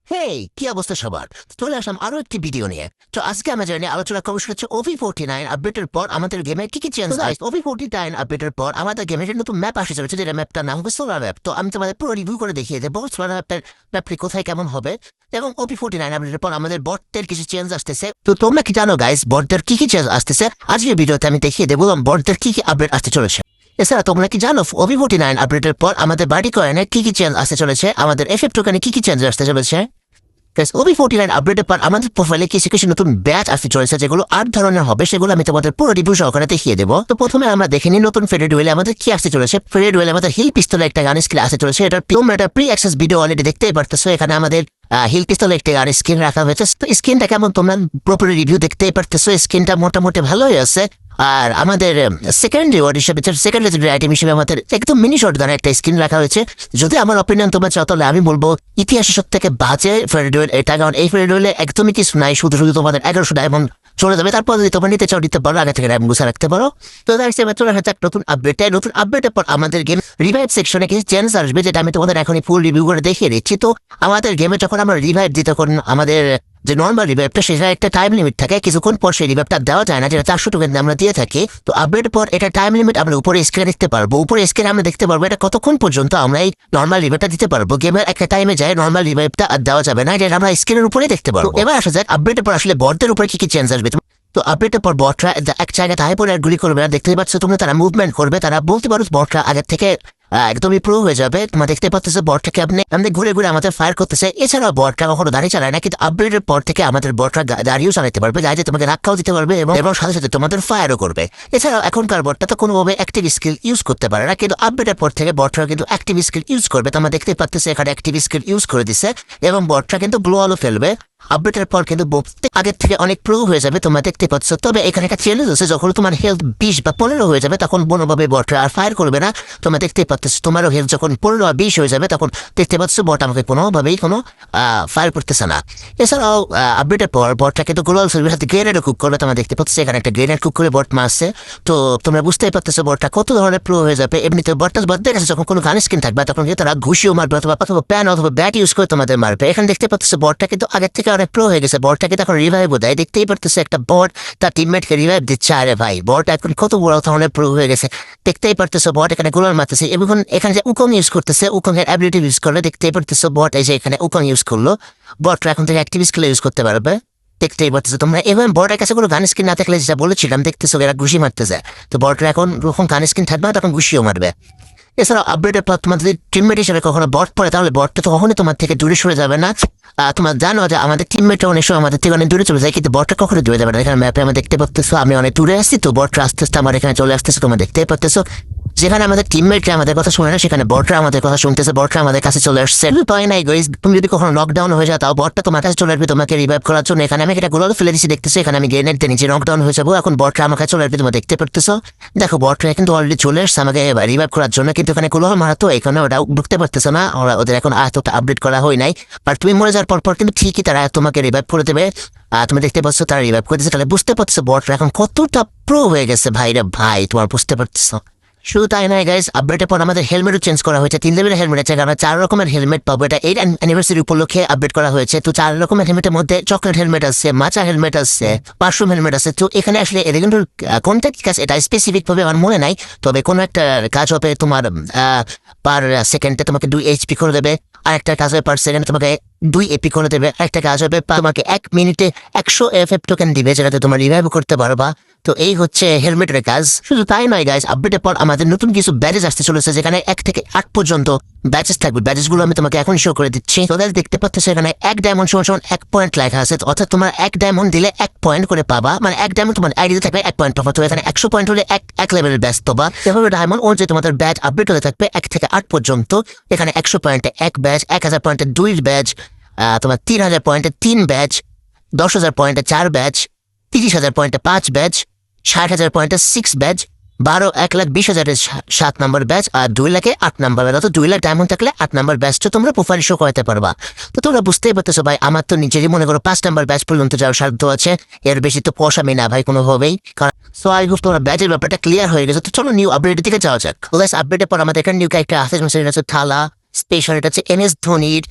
হেই, কি অবস্থা সবার? চলে আসলাম আরো একটি ভিডিও নিয়ে। তো আজকে আমরা জানি আলোচনা করবো সেটা হচ্ছে OV49 আপডেটের পর আমাদের গেমে কি কি চেঞ্জ আসছে। OV49 আপডেটের পর আমাদের গেমে একটা নতুন ম্যাপ আসে চলেছে, যেটা ম্যাপটার নাম হবে সোলার ম্যাপ। তো আমি তোমাদের পুরো রিভিউ করে দেখিয়ে দেবো সোলার ম্যাপটি কোথায় কেমন হবে। এবং OV49 আপডেটের পর আমাদের বটদের কিছু চেঞ্জ আসতেছে। তো তোমরা কি জানো গাইস, বটদের কি কি চেঞ্জ আসতেছে? আজকের ভিডিওতে আমি দেখিয়ে দেবো বটদের কি কি আপডেট আসতে চলেছে। এছাড়া তোমরা কি জানো OV49 আপডেটের পর আমাদের বাড়ি কয়েনে কি কি চেঞ্জ আসতে চলেছে, আমাদের FF টোকেনে কি কি চেঞ্জ আসতে চলেছে। OV49 আপডেটের পর আমাদের প্রোফাইলে কিছু কিছু নতুন ব্যাচ আসতে চলেছে, যেগুলো 8 ধরনের হবে। সেগুলো আমি তোমাদের পুরো রিভিউ সহকারে দেখিয়ে দেবো। তো প্রথমে আমরা দেখে নিই নতুন ফেডারেল ডুয়েলে আমাদের কি আসতে চলেছে। ফেডারেল ডুয়েলে আমাদের হিল পিস্তলে একটা গান স্কিল আসতে চলেছে। তোমরা এটা প্রি অ্যাক্সেস ভিডিও অলরেডি দেখতেই পারতেছো। এখানে আমাদের হিল পিস্তলে একটা গান স্কিন রাখা হয়েছে। তো স্কিনটা কেমন তোমরা প্রপার রিভিউ দেখতেই পারতেছো। স্কিনটা মোটামুটি ভালোই আছে। আর আমাদের সেকেন্ড রিওয়ার্ড হিসেবে সেকেন্ড লেজেন্ডারি আইটেম হিসেবে আমাদের একদম মিনি শর্ট গানের একটা স্কিন রাখা হয়েছে। যদি আমার অপিনিয়ন তোমরা চাও তাহলে আমি বলবো ইতিহাসে সব থেকে বাজে ফেডারেল এটা, কারণ এই ফেডারেলে একদমই কিছু নাই, শুধু শুধু তোমাদের 1100 ডায়মন্ড চলে যাবে। তারপর যদি তোমরা নিতে চাও নিতে পারো, আগে থেকে ডায়মন্ড গুছা রাখতে পারো। তো তার হিসেবে চলে আসছে নতুন আপডেটের পর আমাদের গেম রিভাইভ সেকশনে কিছু চেঞ্জ আসবে, যেটা আমি তোমাদের এখনই ফুল রিভিউ করে দেখিয়ে দিচ্ছি। তো আমাদের গেমে যখন আমরা রিভাইভ দিই তখন আমাদের যে নর্মাল রিভাইভটা সেটা একটা টাইম লিমিট থাকে। কিছুক্ষণ পর সেই রিভাইভটা দেওয়া যায় না, যেটা 400 টোকেন আমরা দিয়ে থাকি। তো আপডেটের পর এটা টাইম লিমিট আমরা উপরে স্ক্রিনে দেখতে পারবো। উপরে স্ক্রিনে আমরা দেখতে পারবো এটা কতক্ষণ পর্যন্ত আমরা এই নর্মাল রিভাইভটা দিতে পারবো। গেমের একটা টাইমে যায় নর্মাল রিভাইভটা আর দেওয়া যাবে না, যেটা আমরা স্ক্রিনের উপরে দেখতে পারবো। এবার আসা যাক আপডেটের পর আসলে বটদের উপরে কি কি চেঞ্জ আসবে। তো আপডেটের পর বটরা এক জায়গায় তাই পরে আর গুলি করবে না, দেখতে পাচ্ছ তোমরা, তারা মুভমেন্ট করবে। তারা বলতে পারো বটরা আগের থেকে একদমই প্রো হয়ে যাবে। তোমরা দেখতে পাচ্ছ বটটাকে আপনি ঘুরে ঘুরে আমাদের ফায়ার করতেছে। এছাড়াও বটটা কখনো দাঁড়িয়ে চালায় না, কিন্তু আপডেটের পর থেকে আমাদের বটরা দাঁড়িয়েও চালাতে পারবে, যাই যে তোমাকে ধাক্কাও দিতে পারবে এবং সাথে সাথে তোমাদের ফায়ারও করবে। এছাড়াও এখনকার বটটা তো কোনোভাবে অ্যাক্টিভ স্কিল ইউজ করতে পারে না, কিন্তু আপডেটের পর থেকে বটরা কিন্তু অ্যাক্টিভ স্কিল ইউজ করবে। তোমরা দেখতে পাচ্ছ এখানে অ্যাক্টিভ স্কিল ইউজ করে দিচ্ছে এবং বটটা কিন্তু গ্লো আলো ফেলবে। আপডেটের পর কিন্তু আগের থেকে অনেক প্রো হয়ে যাবে, তোমরা দেখতে পাচ্ছ। তবে এখানে একটা চ্যালেঞ্জ আছে, যখন তোমার হেলথ 20 বা 15 হয়ে যাবে তখন কোনোভাবে বটরা আর ফায়ার করবে না। তোমরা দেখতে পাচ্ছ তোমারও হেলথ যখন 15 বা 20 হয়ে যাবে তখন দেখতে পাচ্ছ বট আমাকে কোনোভাবেই কোনো ফায়ার করতেছে না। এছাড়াও আপডেটের পর বটটা কিন্তু গ্লোবাল সার্ভিসের সাথে গ্রেনেডও কুক করবে। তোমরা দেখতে পাচ্ছ এখানে একটা গ্রেনেড কুক করে বট মারছে। তো তোমরা বুঝতেই পারতেছো বটটা কত ধরনের প্রো হয়ে যাবে। এমনিতে বটদের কাছে যখন কোনো গান স্কিন থাকবে তখন কিন্তু তারা ঘুষিও মারবে অথবা প্যান অথবা ব্যাট ইউজ করে তোমাদের মারবে। এখানে দেখতে পাচ্ছ বটটা কিন্তু আগের থেকে অনেক প্রো হয়ে গেছে। বটটাকে তখন রিভাইভ দেয়, দেখতেই পারতেছে একটা বট তার টিমমেটকে রিভাইভ দিচ্ছে। আরে ভাই, বট এখন কত বড় ধরনের প্রো হয়ে গেছে, দেখতেই পারতেছো। বট এখানে গোলার মারতেছে এবং এখানে যে উকং ইউজ করতেছে, উকং এর অ্যাবিলিটি ইউজ করলে দেখতেই পারতেছো বট এই যে এখানে উকং ইউজ করলো। বটরা এখন থেকে অ্যাক্টিভ স্কিল ইউজ করতে পারবে, দেখতেই পারতেছো তোমরা। এবং বটের কাছে কোনো গান স্কিন না থাকলে যেটা বলেছিলাম, দেখতেছো এরা ঘুষি মারতেছে। তো বটরা এখন যখন গান স্কিন থাকবে না তখন ঘুষিও মারবে। এছাড়াও আপডেটের পর তোমার যদি টিমমেট হিসেবে কখনো বট পড়ে তাহলে বটটা তো কখনোই তোমার থেকে দূরে সরে যাবে না। তোমরা জানো যে আমাদের টিমমেটটা অনেক সময় আমাদের থেকে অনেক দূরে চলে যায়, কিন্তু বটটা কখনো দূরে যাবে না। এখানে ম্যাপে আমরা দেখতে পাচ্তেছো আমি অনেক দূরে আসছি, তো বটটা আস্তে আস্তে আমার এখানে চলে আসতেছে। তোমরা দেখতেই পাচ্তেছো যেখানে আমাদের টিমমেটরা আমাদের কথা শুনে না, সেখানে বটরা আমাদের কথা শুনতেছে। বটরা আমাদের কাছে চলে আসছে। পায় নাই গাইস, তুমি যদি কখনো নকডাউন হয়ে যাও তাও বটটা তোমার কাছে চলে আসবে তোমাকে রিভাইভ করার জন্য। এখানে আমি এটা গোলাল ফেলে দিচ্ছি, দেখতেছো এখানে আমি গ্রেনেড দিয়ে নিচে নকডাউন হয়ে যাবো। এখন বটরা আমার কাছে চলে আসবে, তোমরা দেখতে পারতেছো। দেখো বটরা কিন্তু অলরেডি চলে আসছে আমাকে রিভাইভ করার জন্য, কিন্তু এখানে গোলাল মারা তো এখানে ওরা ঢুকতে পারতেছে না। ওদের এখন এতটা আপডেট করা হয় নাই। আর তুমি মরে যাওয়ার পর কিন্তু ঠিকই তারা তোমাকে রিভাইভ করে দেবে। তুমি দেখতে পাচ্ছ তারা রিভাইভ করে দিচ্ছে। তাহলে বুঝতে পারছো বটরা এখন কতটা প্রো হয়ে গেছে ভাইরা ভাই, তোমার বুঝতে পারছো। শুধু তাই নয় গাইস, আপডেটের পর আমাদের হেলমেটও চেঞ্জ করা হয়েছে। 3 লেভেলের হেলমেট আছে, আমরা 4 রকমের হেলমেট পাবো। এটা 8 অ্যানিভার্সারি উপলক্ষে আপডেট করা হয়েছে। তো 4 রকমের হেলমেটের মধ্যে চকলেট হেলমেট আছে, মাচা হেলমেট আছে, মাশরুম হেলমেট আছে। তো এখানে আসলে এর কিন্তু কোনটা কি কাজ এটা স্পেসিফিক ভাবে আমার মনে নাই, তবে কোনো একটা কাজ হবে তোমার পার সেকেন্ডে তোমাকে 2 HP করে দেবে, আরেকটা কাজ হবে পার সেকেন্ডে তোমাকে 2 AP করে দেবে, আরেকটা কাজ হবে তোমাকে 1 মিনিটে 100 FF টোকেন দিবে, যেটাতে তোমার রিভাইভ করতে পারবা। তো এই হচ্ছে হেলমেটের কাজ। শুধু তাই নয় গাইস, আপডেটের পর আমাদের নতুন কিছু ব্যাজেস আসতে চলেছে, যেখানে 1 থেকে 8 পর্যন্ত ব্যাচেস থাকবে। ব্যাচেসগুলো আমি তোমাকে এখন শো করে দিচ্ছি। তোদের দেখতে পাচ্ছ এখানে 1 ডায়মন্ড সমান 1 পয়েন্ট লেখা আছে, অর্থাৎ তোমার 1 ডায়মন্ড দিলে 1 পয়েন্ট করে পাবা। মানে 1 ডায়মন্ড তোমার আইডিতে থাকবে 1 পয়েন্ট পাবা। তো এখানে 100 পয়েন্ট হলে 1 লেভেলের ব্যাচ পাবা। এভাবে ডায়মন্ড অনুযায়ী তোমাদের ব্যাচ আপডেট হতে থাকবে 1 থেকে 8 পর্যন্ত। এখানে 100 পয়েন্টে 1 ব্যাচ, 1000 পয়েন্টে 2 ব্যাচ, তোমার 3000 পয়েন্টে 3 ব্যাচ, 10,000 পয়েন্টে 4 ব্যাচ, 30,000 পয়েন্টে 5 ব্যাচ, 60,000 পয়েন্টে 6 ব্যাচ, 1,20,000 7 নম্বর ব্যাচ, আর 2 লাখে 8 নম্বর ব্যাচ। তো 2 লাখ ডায়মন্ড থাকলে 8 নম্বর ব্যাচটা তোমরা প্রোফাইল শো করাতে পারবা। তো তোমরা বুঝতেই পারতেছো ভাই, আমার তো নিজেরই মনে করো 5 নম্বর ব্যাচ পর্যন্ত যাওয়ার সাধ্য আছে। এর বেশি তো পোষাবে না ভাই কোনোভাবেই। কারণ সো আই হোপ তোমরা ব্যাচের ব্যাপারটা ক্লিয়ার হয়ে গেছে। তো চলো নিউ আপডেটের দিকে যাওয়া যাক। আপডেটের পর আমাদের এখানে নিউ ক্যারেক্টার আসছে, সেটা হচ্ছে থালা স্পেশাল। এটা হচ্ছে NS ধোনির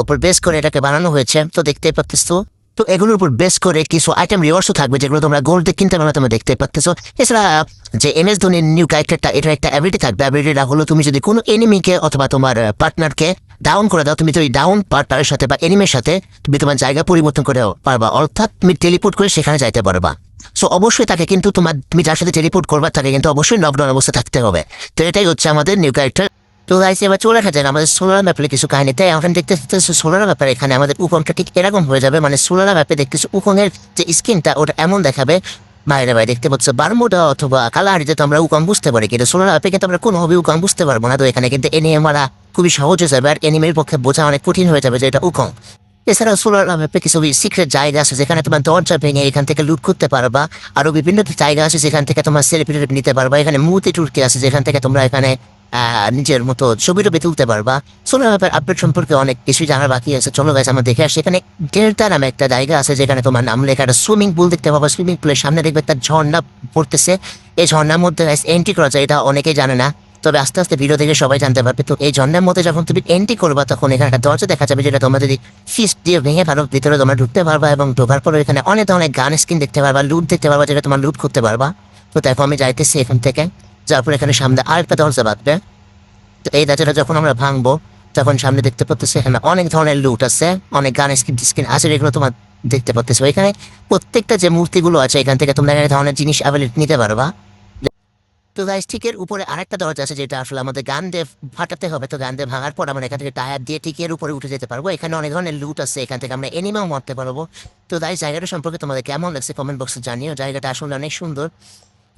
উপর বেস করে এটাকে বানানো হয়েছে, তো দেখতেই পাচ্ছো। তো এগুলোর উপর বেস করে কিছু আইটেম রিওয়ার্সও থাকবে যেগুলো তোমরা গোল্ড দিয়ে কিনতে পারবে, তোমরা দেখতে পাচ্ছো। এছাড়া যে MS ধোনির নিউ ক্যারেক্টারটা, এটার একটা অ্যাবিলিটি থাকবে। অ্যাবিলিটিটা হলো তুমি যদি কোনো এনিমিকে অথবা তোমার পার্টনারকে ডাউন করে দাও, তুমি তো ওই ডাউন পার্টনারের সাথে বা এনিমির সাথে তুমি তোমার জায়গা পরিবর্তন করে পারবা, অর্থাৎ তুমি টেলিপোর্ট করে সেখানে যাইতে পারবা। সো অবশ্যই তাকে কিন্তু তুমি যার সাথে টেলিপোর্ট করবা তাকে কিন্তু অবশ্যই লকডাউন অবস্থা থাকতে হবে। তো এটাই হচ্ছে আমাদের নিউ ক্যারেক্টার। তো গাইস এবার চলে আসা যায় আমাদের সোলার ম্যাপে কিছু কাহিনী। তাই এখন দেখতে সোলার ম্যাপের এখানে আমাদের উকংটা ঠিক এরকম হয়ে যাবে, মানে সোলার ম্যাপে দেখতেছো উকংয়ের যে স্কিনটা ওটা এমন দেখাবে। বাইরে বাইরে দেখতে পাচ্ছ বারমুডা অথবা কালাহারিতে তো আমরা উকং বুঝতে পারি, কিন্তু সোলার ম্যাপে কিন্তু আমরা কোনোভাবে উকং বুঝতে পারবো না। তো এখানে কিন্তু এনিমে মারা খুবই সহজ হয়ে যাবে, আর এনিমের পক্ষে বোঝা অনেক কঠিন হয়ে যাবে যে এটা উকং। এছাড়া সোলার ম্যাপে কিছু সিক্রেট জায়গা আছে যেখানে তোমার দরজা ভেঙে এখান থেকে লুট করতে পারবা। আরো বিভিন্ন জায়গা আছে যেখান থেকে তোমার সেলিব্রিটি নিতে পারবা। এখানে মূর্তি টুর্কি আছে যেখান থেকে তোমরা এখানে নিজের মতো ছবি টবি তুলতে পারবা। সোলার ম্যাপের আপডেট সম্পর্কে অনেক কিছুই জানার বাকি আছে, চলো গাইস আমরা দেখে আসি। এখানে ডেল্টা নামে একটা জায়গা আছে যেখানে তোমার নাম লেখা একটা সুইমিং পুল দেখতে পাবা। সুইমিং পুলের সামনে দেখবে একটা ঝর্ণা পড়তেছে। এই ঝর্ণার মধ্যে এন্ট্রি করা যায়, এটা অনেকেই জানে না, তবে আস্তে আস্তে ভিডিও থেকে সবাই জানতে পারবে। তো এই ঝর্ণার মধ্যে যখন তুমি এন্ট্রি করবা তখন এখানে একটা দরজা দেখা যাবে, যেটা তোমরা যদি ফিস্ট দিয়ে ভেঙে পারো ভিতরে তোমরা ঢুকতে পারবা, এবং ঢোকার পরে এখানে অনেক ধরনের গান স্কিন দেখতে পারবা, লুট দেখতে পারবা, যেটা তোমার লুট করতে পারবা। তো দেখো আমি যাইতেছি এখান থেকে, যার পর এখানে সামনে আরেকটা দরজা বাঁধবে। তো এই দরজাটা যখন আমরা ভাঙবো তখন সামনে দেখতে পাচ্ছি এখানে অনেক ধরনের লুট আছে, অনেক গান স্কিন আছে, যেগুলো তোমার দেখতে পাচ্ছ। এখানে প্রত্যেকটা যে মূর্তিগুলো আছে এখান থেকে তোমরা এই ধরনের জিনিস অ্যাভেলেবল নিতে পারবা। তো গাইস ঠিকের উপরে আরেকটা দরজা আছে যেটা আসলে আমাদের গান দিয়ে ফাটাতে হবে। তো গান দিয়ে ভাঙার পর আমরা এখান থেকে টায়ার দিয়ে ঠিকের উপরে উঠে যেতে পারবো। এখানে অনেক ধরনের লুট আছে, এখান থেকে আমরা এনিমেও মারতে পারবো। তো গাইস জায়গাটা সম্পর্কে তোমাদের কেমন লাগছে কমেন্ট বক্সে জানিও, জায়গাটা আসলে অনেক সুন্দর।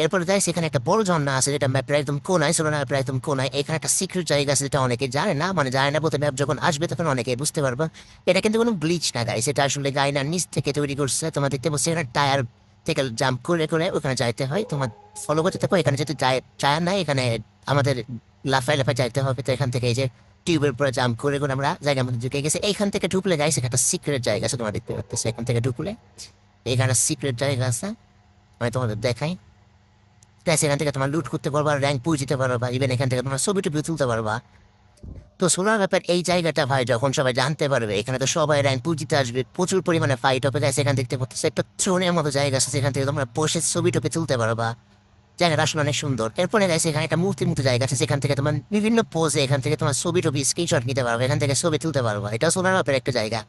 এরপরে গাইস এখানে একটা বড় ঝর্ণা আছে যেটা ম্যাপের একদম কোনায়, সোলার ম্যাপের একদম কোনায়। এখানে একটা সিক্রেট জায়গা আছে যেটা অনেকে জানে না, মানে জানে না বলতে ম্যাপ যখন আসবে তখন অনেকে বুঝতে পারবা। এটা কিন্তু কোনো ব্লিচ না গাইস, এটা আসলে গাইনার নিচ থেকে তৈরি করছে। তোমার দেখতে পাচ্ছি এখানে টায়ার থেকে জাম্প করে করে ওখানে যাইতে হয়, তোমার ফলো করতে থাকো। এখানে যেহেতু টায়ার নাই, এখানে আমাদের লাফায় লাফায় যাইতে হবে। তো এখান থেকে এই যে টিউবের উপরে জাম্প করে করে আমরা জায়গার মধ্যে ঢুকে গেছি। এইখান থেকে ঢুকলে গাইস একটা সিক্রেট জায়গা আছে, তোমার দেখতে পাচ্ছি। এখান থেকে ঢুকলে এখানে সিক্রেট জায়গা আছে, আমি তোমাদের দেখাই। তাই সেখান থেকে তোমার লুট করতে পারবা, র্যাঙ্ক পুজ দিতে পারবা, ইভেন এখান থেকে তোমার ছবি টবি তুলতে পারবা। তো সোলার ব্যাপার এই জায়গাটা ভাই যখন সবাই জানতে পারবে, এখানে তো সবাই র্যাঙ্ক পুজ দিতে আসবে, প্রচুর পরিমাণে ফাইট হবে। তাই সেখান দেখতে পাচ্ছি একটা থ্রোনের মতো জায়গা আছে যেখান থেকে তোমরা বসে ছবি টবি তুলতে পারবা। জায়গাটা আসলে অনেক সুন্দর। এরপরে গাইছে এখানে একটা মূর্তির মতো জায়গা আছে যেখান থেকে তোমার বিভিন্ন পোজে এখান থেকে তোমার ছবি টবি স্ক্রিনশট নিতে পারবে, এখান থেকে ছবি তুলতে পারবা। এটা সোলার ব্যাপার একটা জায়গা।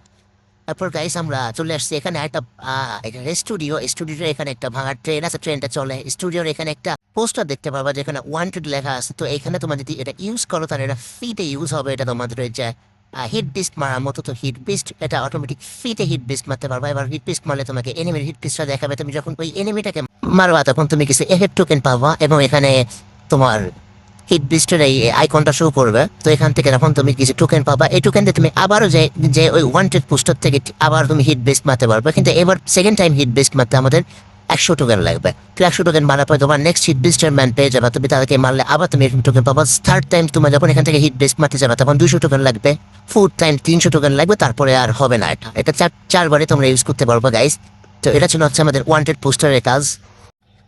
তারপর গাইস আমরা চলে আসছি এখানে একটা স্টুডিওর এখানে একটা ভাঙার ট্রেন আছে, ট্রেনটা চলে। স্টুডিওর এখানে একটা পোস্টার দেখতে পারবা যেখানে ওয়ান্টেড লেখা আছে। তো এখানে তোমার যদি এটা ইউজ করো তাহলে এটা ফ্রিতে ইউজ হবে। এটা তোমাদের যে হিট বিস্ট মারার মতো। তো হিট বিস্ট এটা অটোমেটিক ফ্রিতে হিট বিস্ট মারতে পারবা। এবার হিট বিস্ট মারলে তোমাকে এনিমির হিট বিস্টটা দেখাবে। তুমি যখন ওই এনিমিটাকে মারবা তখন তুমি কিছু এফেক্ট টোকেন পাবা, এবং এখানে তোমার হিট বিস্টের এই আইকনটা শো করবে। তো এখান থেকে যখন তুমি কিছু টোকেন পাবা, এই টোকেন দিয়ে তুমি আবারও যে ওই ওয়ান্টেড পোস্টার থেকে আবার তুমি হিট বেস্ট মারতে পারবে। কিন্তু এবার সেকেন্ড টাইম হিট বেস্ট মারতে আমাদের 100 টোকেন লাগবে। তো 100 টোকেন মারার পরে তোমার নেক্সট হিট বেস্টের ম্যান পেয়ে যাবে। তুমি তাদেরকে মারলে আবার তুমি টোকেন পাবা। থার্ড টাইম তোমার যখন এখান থেকে হিট বেস্ট মারতে যাবে তখন 200 টোকেন লাগবে। ফোর্থ টাইম 300 টোকেন লাগবে। তারপরে আর হবে না, এটা চারবারে তোমরা ইউজ করতে পারবো গাইস। তো এটা ছিল হচ্ছে আমাদের ওয়ান্টেড পোস্টারের কাজ।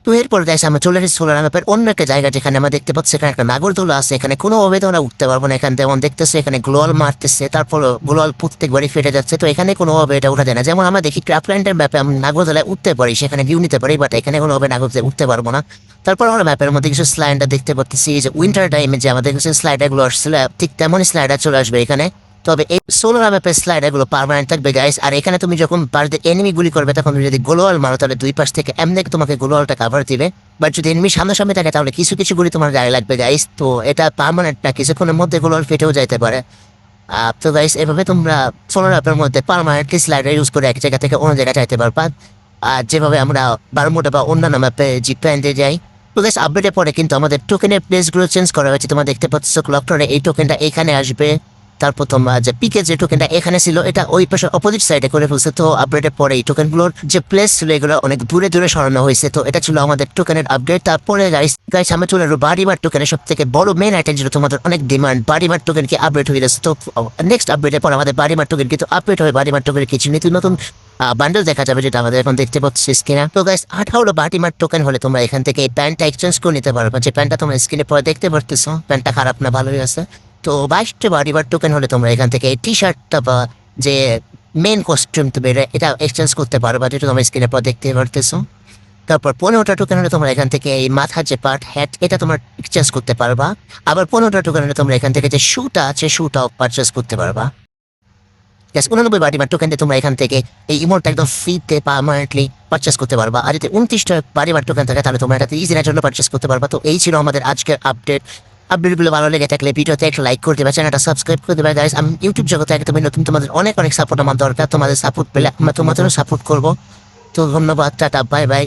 তো এরপর গাইস আমরা চলে এসেছি সোলার ম্যাপের অন্য একটা জায়গা যেখানে আমরা দেখতে পাচ্ছি এখানে একটা নাগরদোলা আছে। এখানে কোনো অবৈধ আমরা উঠতে পারবো না। এখানে যেমন দেখতেছে এখানে গ্লোয়াল মারতেছে, তারপর গ্লোয়াল প্রত্যেকবারই ফেটে যাচ্ছে। তো এখানে কোনো ভাবে এটা উঠা যায় না। যেমন আমরা দেখি ক্রাফল্যান্ডের ম্যাপে আমরা নাগরদোলায় উঠতে পারি, সেখানে ভিউ নিতে পারি, বাট এখানে কোনো ভাবে নাগরদোলায় উঠতে পারবো না। তারপর আমরা ম্যাপের মধ্যে কিছু স্লাইডার দেখতে পাচ্ছি, যে উইন্টার টাইমে যে আমাদের কিছু স্লাইডারগুলো আসছিল ঠিক তেমনই স্লাইডার চলে আসবে এখানে। তবে এই সোলার ম্যাপের স্লাইডারগুলো পার্মানেন্ট থাকবে গাইস। আর এখানে তুমি যখন বাড়িতে এনিমি গুলি করবে তখন তুমি যদি গোলোয়াল মারো তাহলে দুই পাশ থেকে এমনি তোমাকে গোলোয়ালটা কাভার দিবে। বাট যদি এনিমি সামনাসামনি থাকে তাহলে কিছু কিছু গুলি তোমার গায়ে লাগবে গাইস। তো এটা পার্মানেন্ট না, কিছুক্ষণের মধ্যে গোলোয়াল ফেটেও যাইতে পারে। তো গাইস এভাবে তোমরা সোলার ম্যাপের মধ্যে পার্মানেন্টলি স্লাইডার ইউজ করে এক জায়গা থেকে অন্য জায়গায় যাইতে পারবা। আর যেভাবে আমরা বারমুডা বা অন্যান্য ম্যাপে জিপ প্যান্টে যাই। তো গাইস আপডেটের পরে কিন্তু আমাদের টোকেনের প্লেসগুলো চেঞ্জ করা হয়েছে। তোমরা দেখতে পাচ্ছ ক্লকটরে এই টোকেনটা এখানে আসবে। তারপর তোমার যে পিকে যে টোকেনটা এখানে ছিল এটা ওই পাশে অপোজিট সাইডে করে ফেলছে। তো আপডেটের পরে এই টোকেনগুলোর যে প্লেস ছিল এগুলো অনেক দূরে দূরে সরানো হয়েছে। তো এটা ছিল আমাদের টোকেনের আপডেট। তারপরে গাইস আমরা চলে এলো বাড়িবার টোকেনের সব থেকে বড় মেন আইটেম যেটা তোমাদের অনেক ডিমান্ড, বাড়িবার টোকেন কি আপডেট হয়ে গেছে। তো নেক্সট আপডেটের পর আমাদের বাড়িবার টোকেন কিন্তু আপডেট হবে। বাড়িবার টোকেনের কিছু নতুন নতুন বান্ডেল দেখা যাবে, যেটা আমাদের এখন দেখতে পাচ্ছি স্ক্রিনে। তো গাইস 18 বাটিমার টোকেন হলে তোমরা এখান থেকে এই প্যান্টটা এক্সচেঞ্জ করে নিতে পারবে। যে প্যান্টটা তোমরা স্ক্রিনে পরে দেখতে পারতেছো, প্যান্টটা খারাপ না, ভালোই আছে। তো 22টা বাড়িবার টোকেন হলে তোমরা এখান থেকে টি শার্টটা বা যে মেন কস্টিউম তুমি এটা এক্সচেঞ্জ করতে পারবা, যেটা তোমরা স্ক্রিনের পর দেখতে পারতেছো। তারপর 15টা টোকেন হলে তোমরা এখান থেকে এই মাথার যে পার্ট হ্যাট এটা তোমরা এক্সচেঞ্জ করতে পারবা। আবার 15টা টোকেন হলে তোমরা এখান থেকে যে শুটা আছে শুটাও পারচেস করতে পারবা। 89 বাড়িবার টোকেন দিয়ে তোমরা এখান থেকে এই ইমোটটা একদম ফ্রিতে পার্মানেন্টলি পারচেস করতে পারবা। আর যদি 29টা বাড়িবার টোকেন থাকে তাহলে তোমরা এটাতে ইজি জন্য পারচেস করতে পারবা। তো এই ছিল আমাদের আজকের আপডেটগুলো ভালো লেগে থাকলে ভিডিওতে একটা লাইক করে দেবে, চ্যানেলটা সাবস্ক্রাইব করে দেবে। গাইস, আমি ইউটিউব জগতে একদমই নতুন, তোমাদের অনেক অনেক সাপোর্ট আমার দরকার। তোমাদের সাপোর্ট পেলে আমরা তোমাদেরও সাপোর্ট করবো। তো ধন্যবাদ, টাটা, বাই বাই।